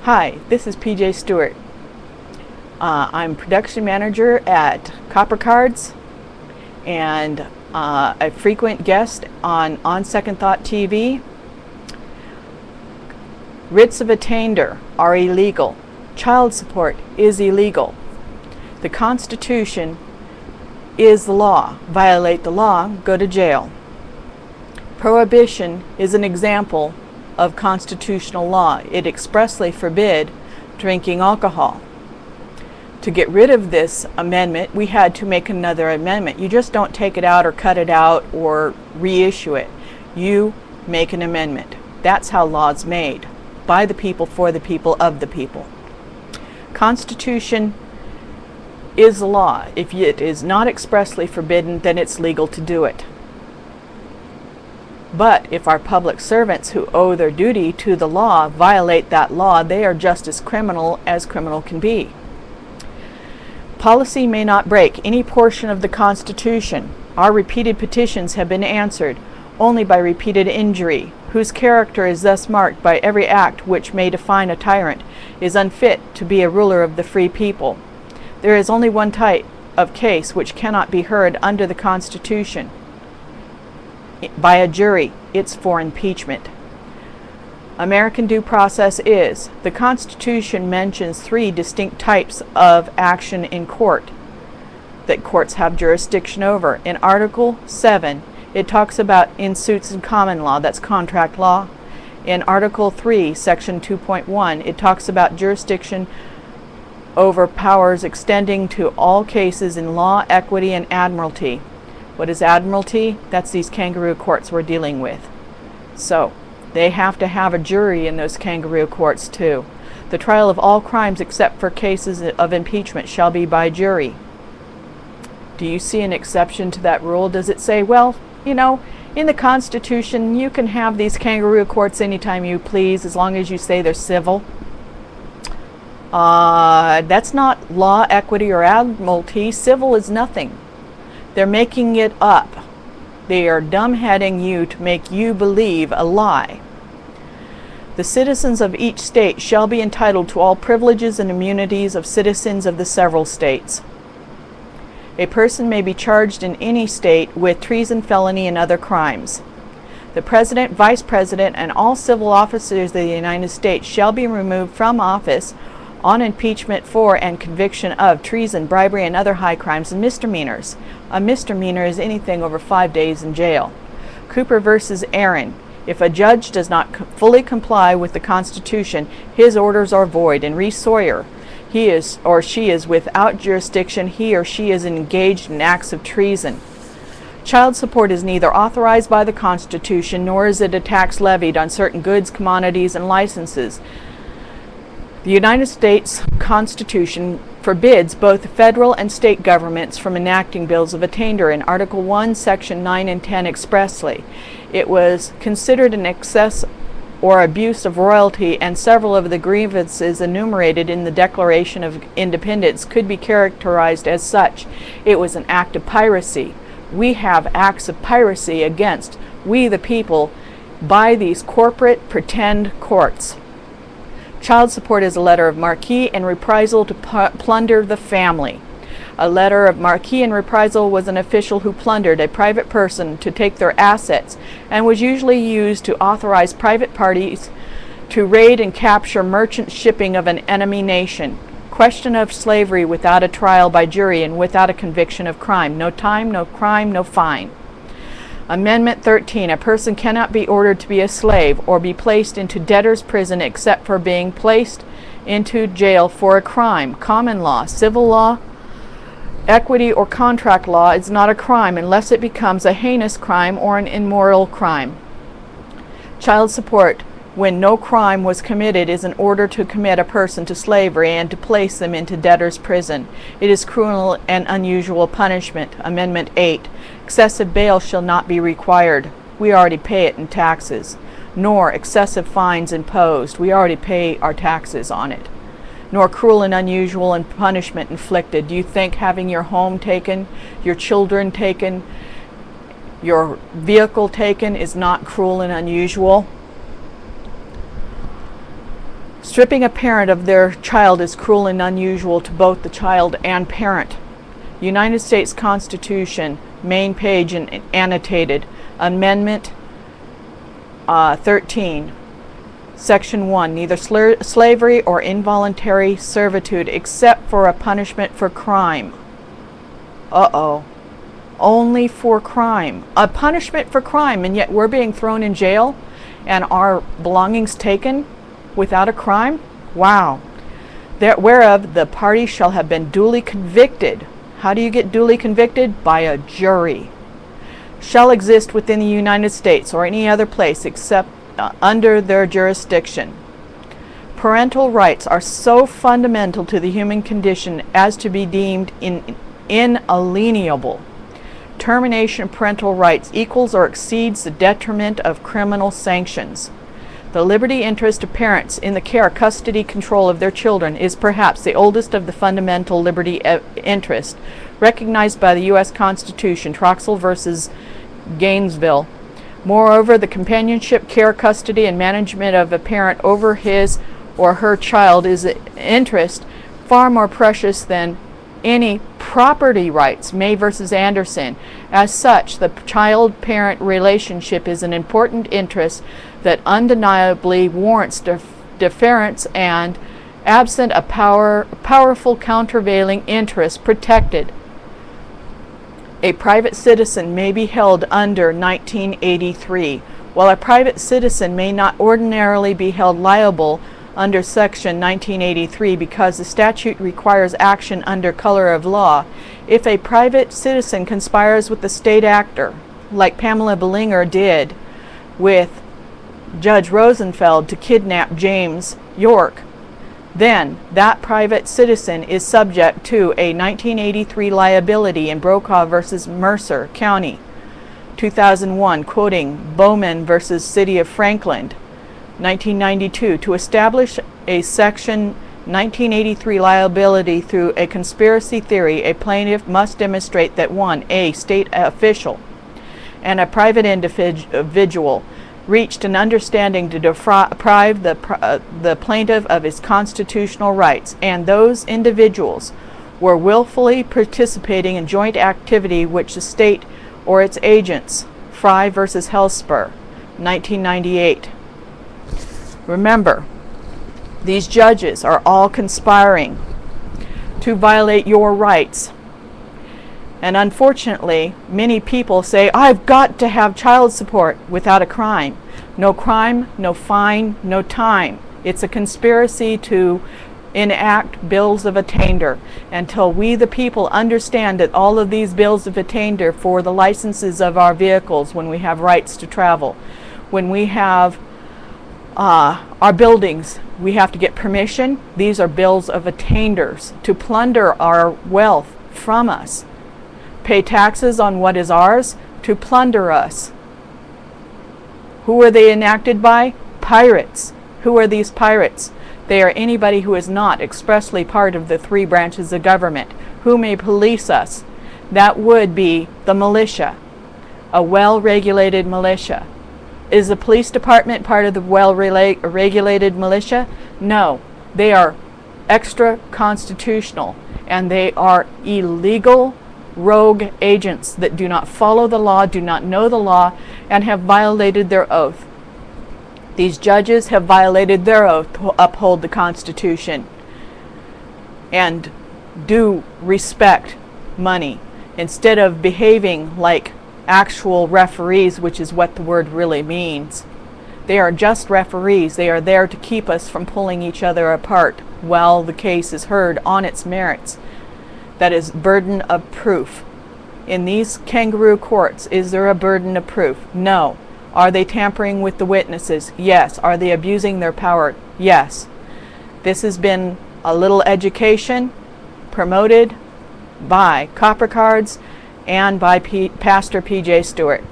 Hi, this is PJ Stewart. I'm production manager at Copper Cards and a frequent guest on Second Thought TV. Writs of attainder are illegal. Child support is illegal. The Constitution is the law. Violate the law, go to jail. Prohibition is an example of constitutional law. It expressly forbid drinking alcohol. To get rid of this amendment, we had to make another amendment. You just don't take it out or cut it out or reissue it. You make an amendment. That's how law's made. By the people, for the people, of the people. Constitution is law. If it is not expressly forbidden, then it's legal to do it. But if our public servants who owe their duty to the law violate that law, they are just as criminal can be. Policy may not break any portion of the Constitution. Our repeated petitions have been answered only by repeated injury, whose character is thus marked by every act which may define a tyrant, is unfit to be a ruler of the free people. There is only one type of case which cannot be heard under the Constitution by a jury. It's for impeachment. American due process is, the Constitution mentions 3 distinct types of action in court that courts have jurisdiction over. In Article 7, it talks about in suits in common law, that's contract law. In Article 3, Section 2.1, it talks about jurisdiction over powers extending to all cases in law, equity, and admiralty. What is admiralty? That's these kangaroo courts we're dealing with. So, they have to have a jury in those kangaroo courts too. The trial of all crimes except for cases of impeachment shall be by jury. Do you see an exception to that rule? Does it say, well, you know, in the Constitution you can have these kangaroo courts anytime you please as long as you say they're civil? That's not law, equity, or admiralty. Civil is nothing. They're making it up. They are dumbheading you to make you believe a lie. The citizens of each state shall be entitled to all privileges and immunities of citizens of the several states. A person may be charged in any state with treason, felony, and other crimes. The President, Vice President, and all civil officers of the United States shall be removed from office on impeachment for and conviction of treason, bribery, and other high crimes and misdemeanors. A misdemeanor is anything over 5 days in jail. Cooper versus Aaron. If a judge does not fully comply with the Constitution, his orders are void. And Reese Sawyer, he is or she is without jurisdiction. He or she is engaged in acts of treason. Child support is neither authorized by the Constitution nor is it a tax levied on certain goods, commodities, and licenses. The United States Constitution forbids both federal and state governments from enacting bills of attainder in Article 1, Section 9 and 10 expressly. It was considered an excess or abuse of royalty, and several of the grievances enumerated in the Declaration of Independence could be characterized as such. It was an act of piracy. We have acts of piracy against we the people by these corporate pretend courts. Child support is a letter of marque and reprisal to plunder the family. A letter of marque and reprisal was an official who plundered a private person to take their assets and was usually used to authorize private parties to raid and capture merchant shipping of an enemy nation. Question of slavery without a trial by jury and without a conviction of crime. No time, no crime, no fine. Amendment 13. A person cannot be ordered to be a slave or be placed into debtor's prison except for being placed into jail for a crime. Common law, civil law, equity, or contract law is not a crime unless it becomes a heinous crime or an immoral crime. Child support, when no crime was committed, is an order to commit a person to slavery and to place them into debtor's prison. It is cruel and unusual punishment. Amendment 8. Excessive bail shall not be required. We already pay it in taxes. Nor excessive fines imposed. We already pay our taxes on it. Nor cruel and unusual and punishment inflicted. Do you think having your home taken, your children taken, your vehicle taken is not cruel and unusual? Stripping a parent of their child is cruel and unusual to both the child and parent. United States Constitution, main page and annotated, Amendment 13, Section 1, neither slavery or involuntary servitude except for a punishment for crime. Only for crime. A punishment for crime, and yet we're being thrown in jail and our belongings taken without a crime? Wow. Whereof the party shall have been duly convicted. How do you get duly convicted? By a jury. Shall exist within the United States or any other place except under their jurisdiction. Parental rights are so fundamental to the human condition as to be deemed inalienable. Termination of parental rights equals or exceeds the detriment of criminal sanctions. The liberty interest of parents in the care, custody, control of their children is perhaps the oldest of the fundamental liberty interests, recognized by the U.S. Constitution, Troxel versus Gainesville. Moreover, the companionship, care, custody, and management of a parent over his or her child is an interest far more precious than any property rights. May versus Anderson. As such, the child-parent relationship is an important interest that undeniably warrants deference and, absent a powerful countervailing interest, protected. A private citizen may be held under 1983, while a private citizen may not ordinarily be held liable under Section 1983 because the statute requires action under color of law. If a private citizen conspires with the state actor, like Pamela Bellinger did with Judge Rosenfeld to kidnap James York, then that private citizen is subject to a 1983 liability in Brokaw versus Mercer County, 2001, quoting Bowman versus City of Franklin, 1992, to establish a Section 1983 liability through a conspiracy theory. A plaintiff must demonstrate that one, a state official and a private individual reached an understanding to deprive the plaintiff of his constitutional rights, and those individuals were willfully participating in joint activity which the state or its agents. Fry versus Hellspur, 1998. Remember, these judges are all conspiring to violate your rights. And unfortunately, many people say, I've got to have child support without a crime. No crime, no fine, no time. It's a conspiracy to enact bills of attainder. Until we, the people, understand that all of these bills of attainder for the licenses of our vehicles, when we have rights to travel, when we have our buildings, we have to get permission. These are bills of attainders to plunder our wealth from us. Pay taxes on what is ours to plunder us. Who are they enacted by? Pirates. Who are these pirates? They are anybody who is not expressly part of the three branches of government. Who may police us? That would be the militia, a well-regulated militia. Is the police department part of the well-regulated militia? No. They are extra-constitutional, and they are illegal rogue agents that do not follow the law, do not know the law, and have violated their oath. These judges have violated their oath to uphold the Constitution and do respect money instead of behaving like actual referees, which is what the word really means. They are just referees. They are there to keep us from pulling each other apart while the case is heard on its merits. That is burden of proof. In these kangaroo courts, is there a burden of proof? No. Are they tampering with the witnesses? Yes. Are they abusing their power? Yes. This has been a little education promoted by Copper Cards and by Pastor P.J. Stewart.